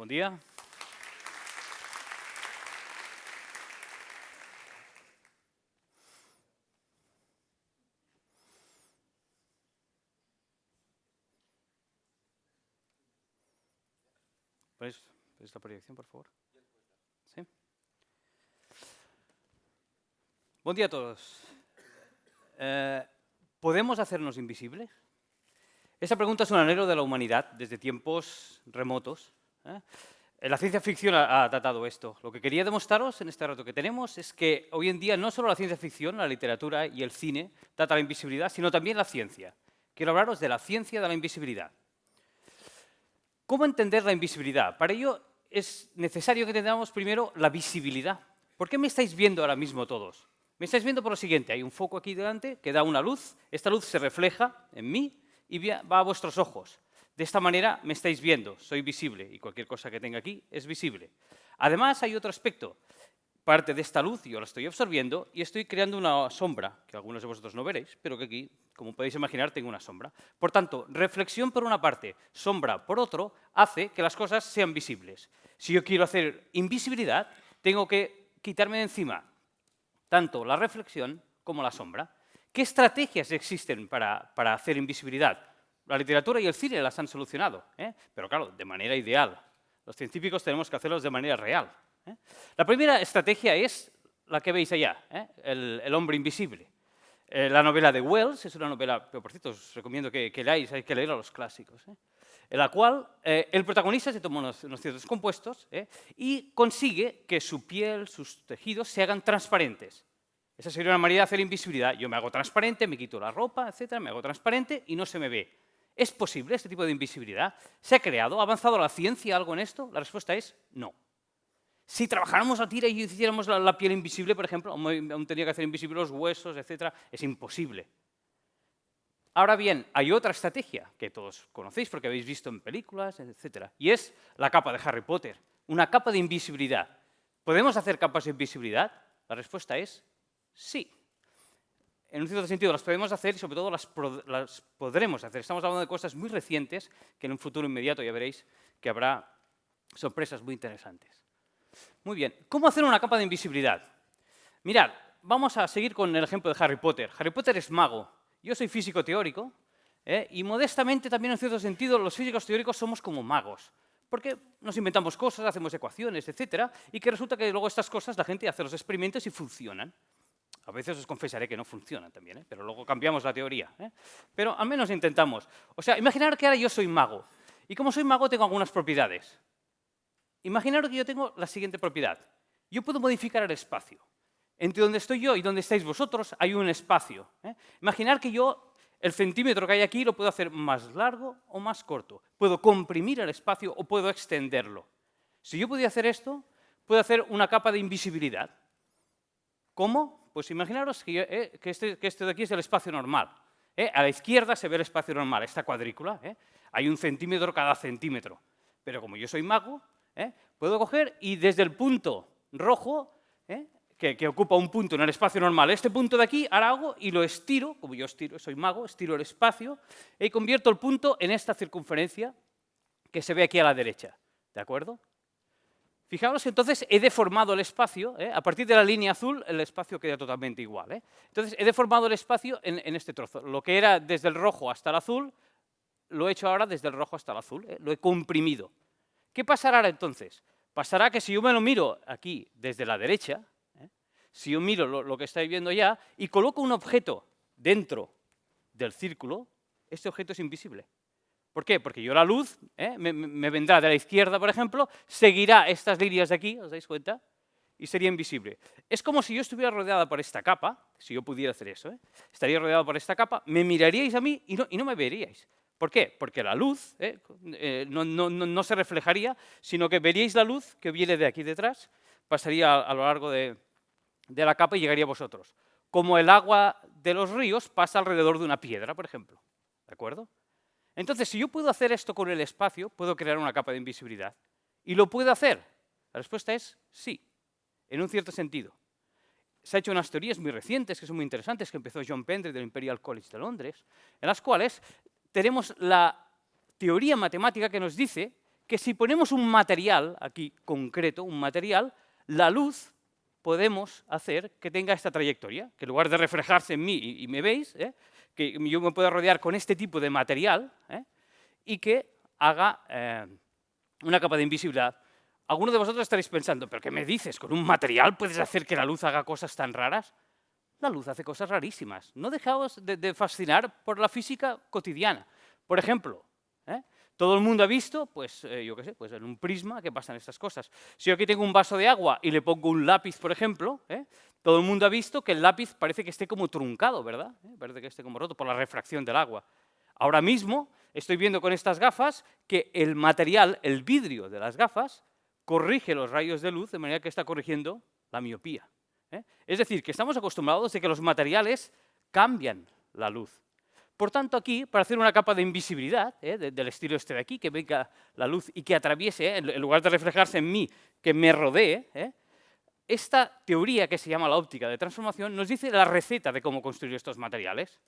Buen día. ¿Puedes la proyección, por favor? ¿Sí? Buen día a todos. ¿Podemos hacernos invisibles? Esa pregunta es un anhelo de la humanidad desde tiempos remotos. La ciencia ficción ha tratado esto. Lo que quería demostraros en este rato que tenemos es que hoy en día no solo la ciencia ficción, la literatura y el cine trata la invisibilidad, sino también la ciencia. Quiero hablaros de la ciencia de la invisibilidad. ¿Cómo entender la invisibilidad? Para ello es necesario que entendamos primero la visibilidad. ¿Por qué me estáis viendo ahora mismo todos? Me estáis viendo por lo siguiente, hay un foco aquí delante que da una luz, esta luz se refleja en mí y va a vuestros ojos. De esta manera me estáis viendo, soy visible y cualquier cosa que tenga aquí es visible. Además hay otro aspecto, parte de esta luz yo la estoy absorbiendo y estoy creando una sombra, que algunos de vosotros no veréis, pero que aquí, como podéis imaginar, tengo una sombra. Por tanto, reflexión por una parte, sombra por otro, hace que las cosas sean visibles. Si yo quiero hacer invisibilidad, tengo que quitarme de encima tanto la reflexión como la sombra. ¿Qué estrategias existen para hacer invisibilidad? La literatura y el cine las han solucionado, pero claro, de manera ideal. Los científicos tenemos que hacerlos de manera real. La primera estrategia es la que veis allá, el hombre invisible. La novela de Wells es una novela, pero por cierto os recomiendo que leáis, hay que leer a los clásicos, en la cual el protagonista se toma unos ciertos compuestos y consigue que su piel, sus tejidos se hagan transparentes. Esa sería una manera de hacer invisibilidad. Yo me hago transparente, me quito la ropa, etcétera, me hago transparente y no se me ve. ¿Es posible este tipo de invisibilidad? ¿Se ha creado? ¿Ha avanzado la ciencia algo en esto? La respuesta es no. Si trabajáramos a tira y hiciéramos la piel invisible, por ejemplo, aún tenía que hacer invisibles los huesos, etcétera, es imposible. Ahora bien, hay otra estrategia que todos conocéis porque habéis visto en películas, etcétera, y es la capa de Harry Potter, una capa de invisibilidad. ¿Podemos hacer capas de invisibilidad? La respuesta es sí. En un cierto sentido las podemos hacer y sobre todo las podremos hacer. Estamos hablando de cosas muy recientes que en un futuro inmediato ya veréis que habrá sorpresas muy interesantes. Muy bien, ¿cómo hacer una capa de invisibilidad? Mirad, vamos a seguir con el ejemplo de Harry Potter. Harry Potter es mago. Yo soy físico teórico y modestamente también en cierto sentido los físicos teóricos somos como magos. Porque nos inventamos cosas, hacemos ecuaciones, etcétera, y que resulta que luego estas cosas la gente hace los experimentos y funcionan. A veces os confesaré que no funcionan también, pero luego cambiamos la teoría. Pero al menos intentamos. O sea, imaginar que ahora yo soy mago. Y como soy mago tengo algunas propiedades. Imaginaros que yo tengo la siguiente propiedad. Yo puedo modificar el espacio. Entre donde estoy yo y donde estáis vosotros hay un espacio. Imaginar que yo, el centímetro que hay aquí, lo puedo hacer más largo o más corto. Puedo comprimir el espacio o puedo extenderlo. Si yo pudiera hacer esto, puedo hacer una capa de invisibilidad. ¿Cómo? Pues imaginaros que este de aquí es el espacio normal. A la izquierda se ve el espacio normal, esta cuadrícula. Hay un centímetro cada centímetro. Pero como yo soy mago, puedo coger y desde el punto rojo, que ocupa un punto en el espacio normal, este punto de aquí, ahora hago y lo estiro, como yo soy mago, estiro el espacio y convierto el punto en esta circunferencia que se ve aquí a la derecha. ¿De acuerdo? Fijaos que entonces he deformado el espacio, a partir de la línea azul el espacio queda totalmente igual. Entonces he deformado el espacio en este trozo. Lo que era desde el rojo hasta el azul, lo he hecho ahora desde el rojo hasta el azul, lo he comprimido. ¿Qué pasará ahora entonces? Pasará que si yo me lo miro aquí desde la derecha, si yo miro lo que estáis viendo ya y coloco un objeto dentro del círculo, este objeto es invisible. ¿Por qué? Porque yo la luz me vendrá de la izquierda, por ejemplo, seguirá estas líneas de aquí, ¿os dais cuenta? Y sería invisible. Es como si yo estuviera rodeada por esta capa, si yo pudiera hacer eso, estaría rodeado por esta capa, me miraríais a mí y no me veríais. ¿Por qué? Porque la luz no se reflejaría, sino que veríais la luz que viene de aquí detrás, pasaría a lo largo de la capa y llegaría a vosotros. Como el agua de los ríos pasa alrededor de una piedra, por ejemplo. ¿De acuerdo? Entonces, si yo puedo hacer esto con el espacio, puedo crear una capa de invisibilidad. ¿Y lo puedo hacer? La respuesta es sí, en un cierto sentido. Se han hecho unas teorías muy recientes que son muy interesantes, que empezó John Pendry del Imperial College de Londres, en las cuales tenemos la teoría matemática que nos dice que si ponemos un material, aquí concreto, un material, la luz podemos hacer que tenga esta trayectoria, que en lugar de reflejarse en mí y me veis, que yo me pueda rodear con este tipo de material y que haga una capa de invisibilidad. Algunos de vosotros estaréis pensando, ¿pero qué me dices? ¿Con un material puedes hacer que la luz haga cosas tan raras? La luz hace cosas rarísimas. No dejaos de fascinar por la física cotidiana. Por ejemplo, todo el mundo ha visto, pues yo qué sé, pues en un prisma que pasan estas cosas. Si yo aquí tengo un vaso de agua y le pongo un lápiz, por ejemplo, todo el mundo ha visto que el lápiz parece que esté como truncado, ¿verdad? Parece que esté como roto por la refracción del agua. Ahora mismo estoy viendo con estas gafas que el material, el vidrio de las gafas, corrige los rayos de luz de manera que está corrigiendo la miopía. Es decir, que estamos acostumbrados a que los materiales cambian la luz. Por tanto, aquí, para hacer una capa de invisibilidad, del estilo este de aquí, que venga la luz y que atraviese, en lugar de reflejarse en mí, que me rodee, esta teoría que se llama la óptica de transformación nos dice la receta de cómo construir estos materiales.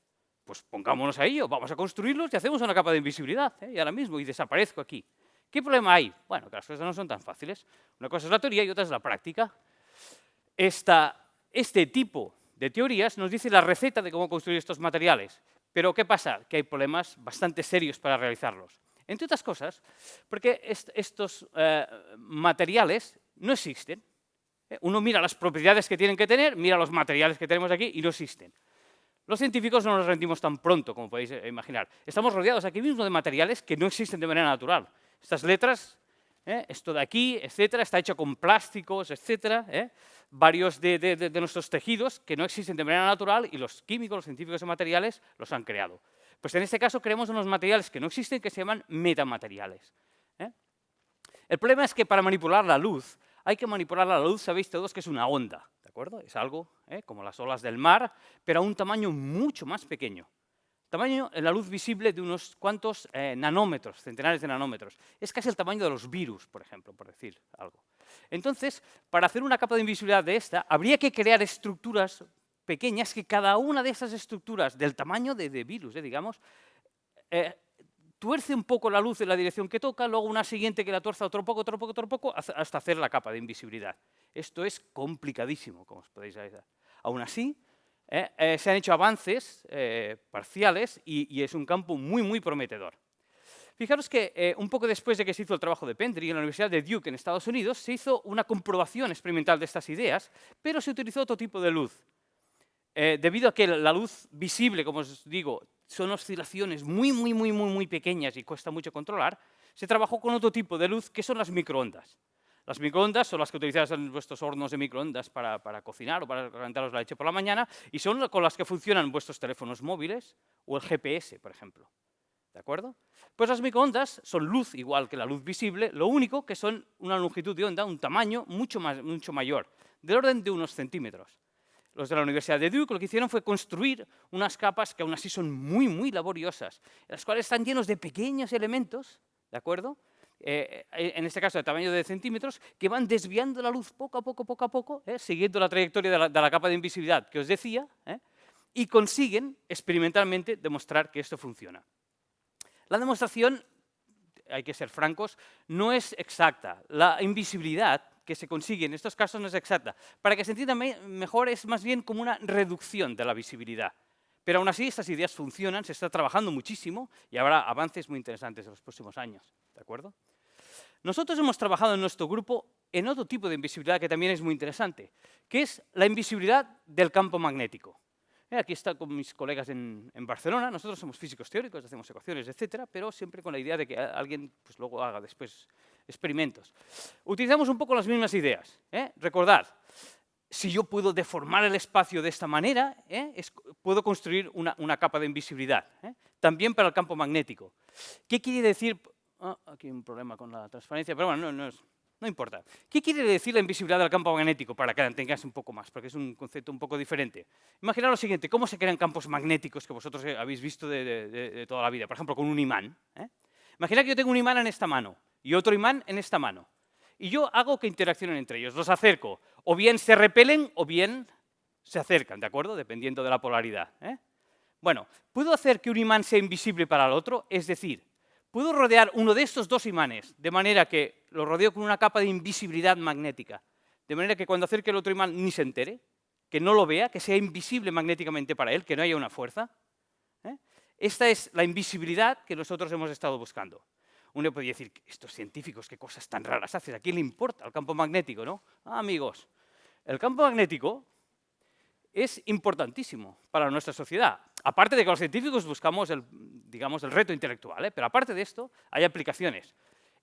Pues pongámonos a ello, vamos a construirlos y hacemos una capa de invisibilidad, y ahora mismo, y desaparezco aquí. ¿Qué problema hay? Bueno, que las cosas no son tan fáciles. Una cosa es la teoría y otra es la práctica. Este tipo de teorías nos dice la receta de cómo construir estos materiales. Pero ¿qué pasa? Que hay problemas bastante serios para realizarlos. Entre otras cosas, porque estos materiales no existen. Uno mira las propiedades que tienen que tener, mira los materiales que tenemos aquí y no existen. Los científicos no nos rendimos tan pronto, como podéis imaginar. Estamos rodeados aquí mismo de materiales que no existen de manera natural. Estas letras, esto de aquí, etcétera, está hecho con plásticos, etcétera, varios de nuestros tejidos que no existen de manera natural y los químicos, los científicos de materiales los han creado. Pues en este caso creemos unos materiales que no existen que se llaman metamateriales. El problema es que para manipular la luz, hay que manipular la luz, sabéis todos que es una onda, ¿de acuerdo? Es algo como las olas del mar, pero a un tamaño mucho más pequeño. Tamaño en la luz visible de unos cuantos nanómetros, centenares de nanómetros. Es casi el tamaño de los virus, por ejemplo, por decir algo. Entonces, para hacer una capa de invisibilidad de esta, habría que crear estructuras pequeñas que cada una de esas estructuras, del tamaño de virus, digamos, tuerce un poco la luz en la dirección que toca, luego una siguiente que la tuerza otro poco, hasta hacer la capa de invisibilidad. Esto es complicadísimo, como os podéis ver. Aún así, se han hecho avances parciales y es un campo muy prometedor. Fijaros que un poco después de que se hizo el trabajo de Pendry en la Universidad de Duke en Estados Unidos, se hizo una comprobación experimental de estas ideas, pero se utilizó otro tipo de luz. Debido a que la luz visible, como os digo, son oscilaciones muy pequeñas y cuesta mucho controlar, se trabajó con otro tipo de luz que son las microondas. Las microondas son las que utilizáis en vuestros hornos de microondas para cocinar o para calentaros la leche por la mañana y son con las que funcionan vuestros teléfonos móviles o el GPS, por ejemplo. ¿De acuerdo? Pues las microondas son luz igual que la luz visible, lo único que son una longitud de onda, un tamaño mucho mayor, del orden de unos centímetros. Los de la Universidad de Duke lo que hicieron fue construir unas capas que aún así son muy laboriosas, las cuales están llenos de pequeños elementos, ¿de acuerdo? En este caso de tamaño de centímetros, que van desviando la luz poco a poco, siguiendo la trayectoria de la capa de invisibilidad que os decía, y consiguen experimentalmente demostrar que esto funciona. La demostración, hay que ser francos, no es exacta. La invisibilidad que se consigue en estos casos no es exacta. Para que se entienda mejor, es más bien como una reducción de la visibilidad. Pero aún así, estas ideas funcionan, se está trabajando muchísimo y habrá avances muy interesantes en los próximos años. ¿De acuerdo? Nosotros hemos trabajado en nuestro grupo en otro tipo de invisibilidad que también es muy interesante, que es la invisibilidad del campo magnético. Aquí está con mis colegas en Barcelona. Nosotros somos físicos teóricos, hacemos ecuaciones, etcétera, pero siempre con la idea de que alguien pues, luego haga después experimentos. Utilizamos un poco las mismas ideas. Recordad, si yo puedo deformar el espacio de esta manera, puedo construir una capa de invisibilidad. También para el campo magnético. ¿Qué quiere decir? Aquí hay un problema con la transparencia, pero bueno, no importa. ¿Qué quiere decir la invisibilidad del campo magnético? Para que la entendáis un poco más, porque es un concepto un poco diferente. Imaginad lo siguiente, ¿cómo se crean campos magnéticos que vosotros habéis visto de toda la vida? Por ejemplo, con un imán. Imaginad que yo tengo un imán en esta mano y otro imán en esta mano. Y yo hago que interaccionen entre ellos, los acerco. O bien se repelen o bien se acercan, ¿de acuerdo? Dependiendo de la polaridad. Bueno, ¿puedo hacer que un imán sea invisible para el otro? Es decir, puedo rodear uno de estos dos imanes de manera que lo rodeo con una capa de invisibilidad magnética, de manera que cuando acerque el otro imán ni se entere, que no lo vea, que sea invisible magnéticamente para él, que no haya una fuerza. Esta es la invisibilidad que nosotros hemos estado buscando. Uno podría decir, estos científicos, qué cosas tan raras hacen, ¿a quién le importa el campo magnético, no? Amigos, el campo magnético es importantísimo para nuestra sociedad. Aparte de que los científicos buscamos digamos, el reto intelectual, pero aparte de esto, hay aplicaciones.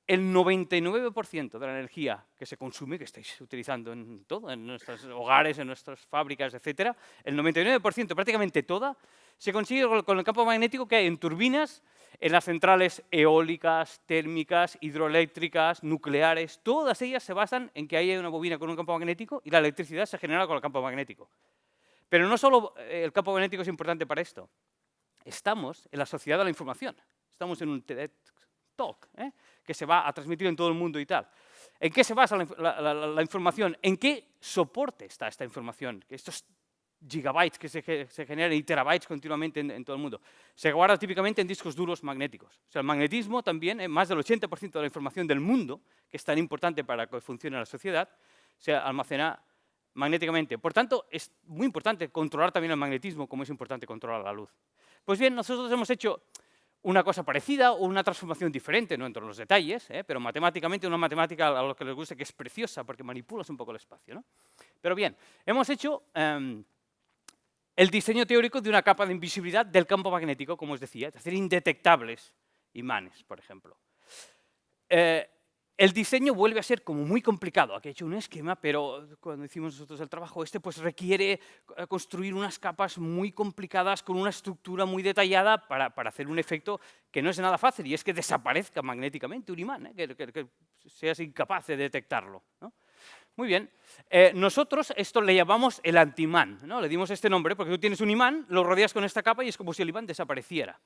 El 99% de la energía que se consume, que estáis utilizando en todo, en nuestros hogares, en nuestras fábricas, etcétera, el 99%, prácticamente toda, se consigue con el campo magnético que hay en turbinas, en las centrales eólicas, térmicas, hidroeléctricas, nucleares. Todas ellas se basan en que haya una bobina con un campo magnético y la electricidad se genera con el campo magnético. Pero no solo el campo magnético es importante para esto. Estamos en la sociedad de la información. Estamos en un TED Talk, que se va a transmitir en todo el mundo y tal. ¿En qué se basa la información? ¿En qué soporte está esta información? Estos gigabytes que se generan y terabytes continuamente en todo el mundo. Se guarda típicamente en discos duros magnéticos. O sea, el magnetismo también, más del 80% de la información del mundo, que es tan importante para que funcione la sociedad, se almacena magnéticamente. Por tanto, es muy importante controlar también el magnetismo, como es importante controlar la luz. Pues bien, nosotros hemos hecho una cosa parecida o una transformación diferente, no entro en los detalles, pero matemáticamente una matemática a los que les gusta que es preciosa porque manipulas un poco el espacio, ¿no? Pero bien, hemos hecho el diseño teórico de una capa de invisibilidad del campo magnético, como os decía, es decir, indetectables imanes, por ejemplo. El diseño vuelve a ser como muy complicado. Aquí he hecho un esquema, pero cuando hicimos nosotros el trabajo pues requiere construir unas capas muy complicadas con una estructura muy detallada para hacer un efecto que no es nada fácil, y es que desaparezca magnéticamente un imán, que seas incapaz de detectarlo, ¿no? Muy bien. Nosotros esto le llamamos el antiimán, ¿no? Le dimos este nombre porque tú tienes un imán, lo rodeas con esta capa y es como si el imán desapareciera.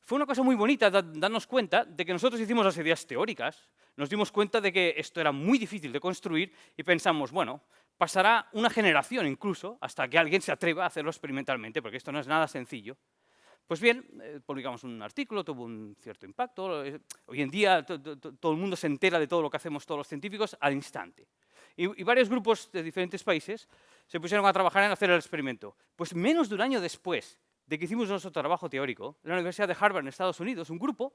Fue una cosa muy bonita darnos cuenta de que nosotros hicimos las ideas teóricas, nos dimos cuenta de que esto era muy difícil de construir y pensamos, bueno, pasará una generación incluso hasta que alguien se atreva a hacerlo experimentalmente, porque esto no es nada sencillo. Pues bien, publicamos un artículo, tuvo un cierto impacto. Hoy en día todo el mundo se entera de todo lo que hacemos todos los científicos al instante. Y varios grupos de diferentes países se pusieron a trabajar en hacer el experimento. Pues menos de un año después de que hicimos nuestro trabajo teórico, en la Universidad de Harvard en Estados Unidos, un grupo,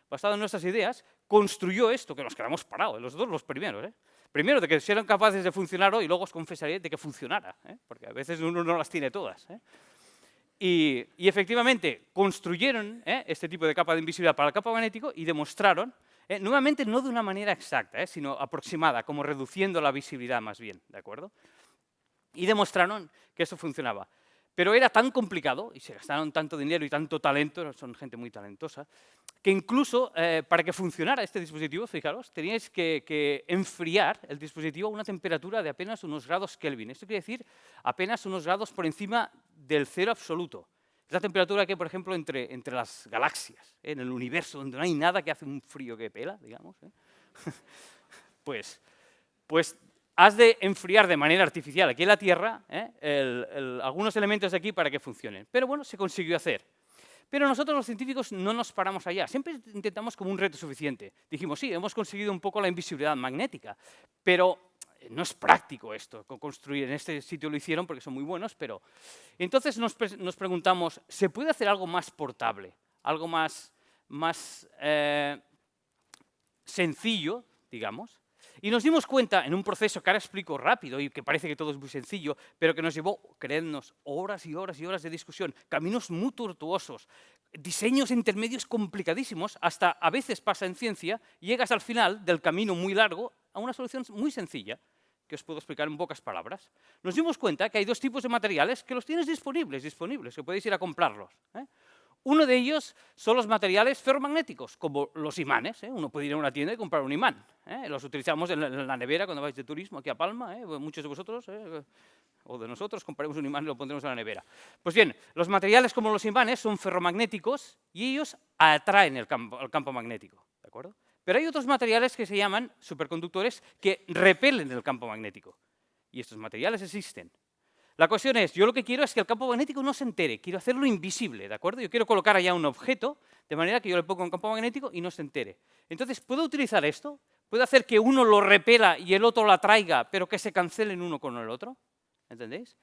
basado en nuestras ideas, construyó esto, que nos quedamos parados, los dos los primeros. Primero, de que si eran capaces de funcionar hoy, y luego os confesaré de que funcionara, porque a veces uno no las tiene todas. Y efectivamente construyeron este tipo de capa de invisibilidad para el campo magnético y demostraron, nuevamente no de una manera exacta, sino aproximada, como reduciendo la visibilidad más bien, ¿de acuerdo? Y demostraron que eso funcionaba. Pero era tan complicado, y se gastaron tanto dinero y tanto talento, son gente muy talentosa, que incluso para que funcionara este dispositivo, fijaros, teníais que enfriar el dispositivo a una temperatura de apenas unos grados Kelvin. Esto quiere decir apenas unos grados por encima del cero absoluto. Es la temperatura que hay, por ejemplo, entre las galaxias, en el universo, donde no hay nada que hace un frío que pela, digamos. Pues has de enfriar de manera artificial aquí en la Tierra algunos elementos de aquí para que funcionen. Pero bueno, se consiguió hacer. Pero nosotros los científicos no nos paramos allá, siempre intentamos como un reto suficiente. Dijimos, sí, hemos conseguido un poco la invisibilidad magnética, pero no es práctico esto, construir. En este sitio lo hicieron porque son muy buenos, pero... Entonces nos preguntamos, ¿se puede hacer algo más portable? Algo más sencillo, digamos. Y nos dimos cuenta en un proceso que ahora explico rápido y que parece que todo es muy sencillo, pero que nos llevó, creednos, horas y horas y horas de discusión, caminos muy tortuosos, diseños intermedios complicadísimos, hasta a veces pasa en ciencia, llegas al final del camino muy largo a una solución muy sencilla, que os puedo explicar en pocas palabras. Nos dimos cuenta que hay dos tipos de materiales que los tienes disponibles, que podéis ir a comprarlos. Uno de ellos son los materiales ferromagnéticos, como los imanes. Uno puede ir a una tienda y comprar un imán. Los utilizamos en la nevera cuando vais de turismo aquí a Palma. Muchos de vosotros, o de nosotros, compraremos un imán y lo pondremos en la nevera. Pues bien, los materiales como los imanes son ferromagnéticos y ellos atraen el campo magnético, ¿de acuerdo? Pero hay otros materiales que se llaman superconductores que repelen el campo magnético. Y estos materiales existen. La cuestión es, yo lo que quiero es que el campo magnético no se entere, quiero hacerlo invisible, ¿de acuerdo? Yo quiero colocar allá un objeto, de manera que yo le pongo un campo magnético y no se entere. Entonces, ¿puedo utilizar esto? ¿Puedo hacer que uno lo repela y el otro lo atraiga, pero que se cancelen uno con el otro? ¿Entendéis?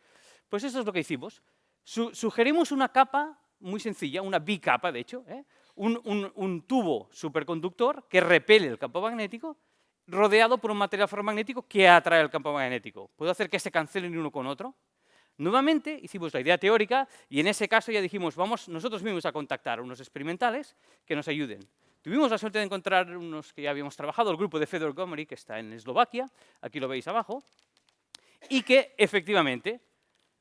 Pues eso es lo que hicimos. Sugerimos una capa muy sencilla, una bicapa, de hecho, un tubo superconductor que repele el campo magnético, rodeado por un material ferromagnético que atrae el campo magnético. ¿Puedo hacer que se cancelen uno con otro? Nuevamente hicimos la idea teórica y en ese caso ya dijimos, vamos nosotros mismos a contactar a unos experimentales que nos ayuden. Tuvimos la suerte de encontrar unos que ya habíamos trabajado, el grupo de Fedor Gomery, que está en Eslovaquia, aquí lo veis abajo, y que efectivamente,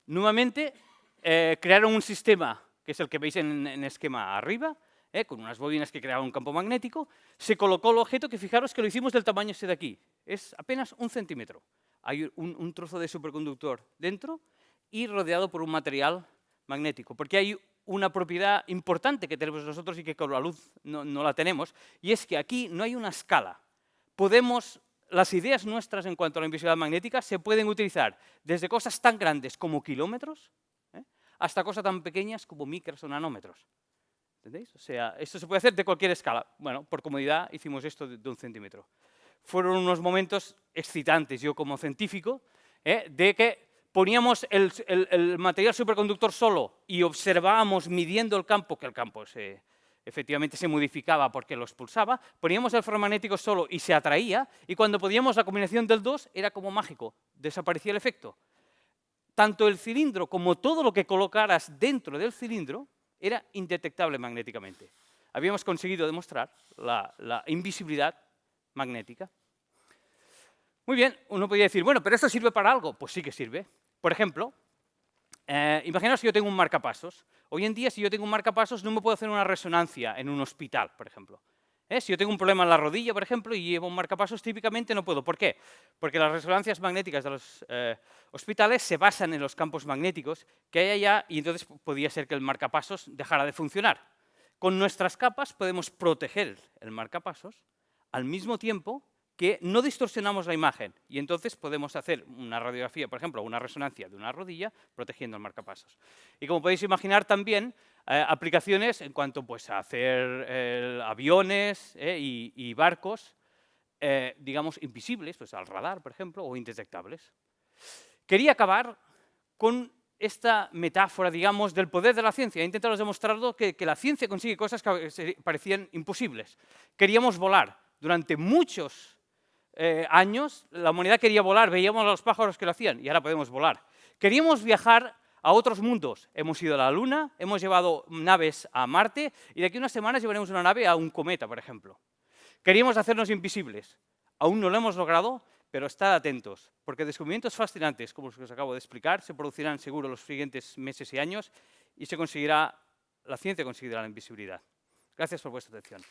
nuevamente, crearon un sistema, que es el que veis en esquema arriba, con unas bobinas que creaban un campo magnético, se colocó el objeto, que fijaros que lo hicimos del tamaño este de aquí, es apenas 1 centímetro. Hay un trozo de superconductor dentro y rodeado por un material magnético, porque hay una propiedad importante que tenemos nosotros y que con la luz no la tenemos, y es que aquí no hay una escala. Las ideas nuestras en cuanto a la invisibilidad magnética se pueden utilizar desde cosas tan grandes como kilómetros, hasta cosas tan pequeñas como micras o nanómetros. ¿Entendéis? O sea, esto se puede hacer de cualquier escala. Bueno, por comodidad hicimos esto de 1 centímetro. Fueron unos momentos excitantes, yo como científico, de que poníamos el material superconductor solo y observábamos midiendo el campo, que el campo efectivamente se modificaba porque lo expulsaba, poníamos el ferromagnético solo y se atraía, y cuando podíamos la combinación del 2 era como mágico, desaparecía el efecto. Tanto el cilindro como todo lo que colocaras dentro del cilindro era indetectable magnéticamente. Habíamos conseguido demostrar la invisibilidad magnética. Muy bien, uno podría decir, bueno, ¿pero esto sirve para algo? Pues sí que sirve. Por ejemplo, imaginaos que yo tengo un marcapasos. Hoy en día, si yo tengo un marcapasos, no me puedo hacer una resonancia en un hospital, por ejemplo. Si yo tengo un problema en la rodilla, por ejemplo, y llevo un marcapasos, típicamente no puedo. ¿Por qué? Porque las resonancias magnéticas de los hospitales se basan en los campos magnéticos que hay allá, y entonces podría ser que el marcapasos dejara de funcionar. Con nuestras capas podemos proteger el marcapasos al mismo tiempo que no distorsionamos la imagen, y entonces podemos hacer una radiografía, por ejemplo, una resonancia de una rodilla protegiendo el marcapasos. Y como podéis imaginar también, aplicaciones en cuanto pues, a hacer aviones y barcos, digamos, invisibles, pues al radar, por ejemplo, o indetectables. Quería acabar con esta metáfora, digamos, del poder de la ciencia. He intentado demostrarlo que la ciencia consigue cosas que parecían imposibles. Queríamos volar. Durante muchos años, la humanidad quería volar, veíamos a los pájaros que lo hacían, y ahora podemos volar. Queríamos viajar a otros mundos. Hemos ido a la Luna, hemos llevado naves a Marte, y de aquí a unas semanas llevaremos una nave a un cometa, por ejemplo. Queríamos hacernos invisibles. Aún no lo hemos logrado, pero estad atentos, porque descubrimientos fascinantes, como los que os acabo de explicar, se producirán seguro los siguientes meses y años, y la ciencia conseguirá la invisibilidad. Gracias por vuestra atención.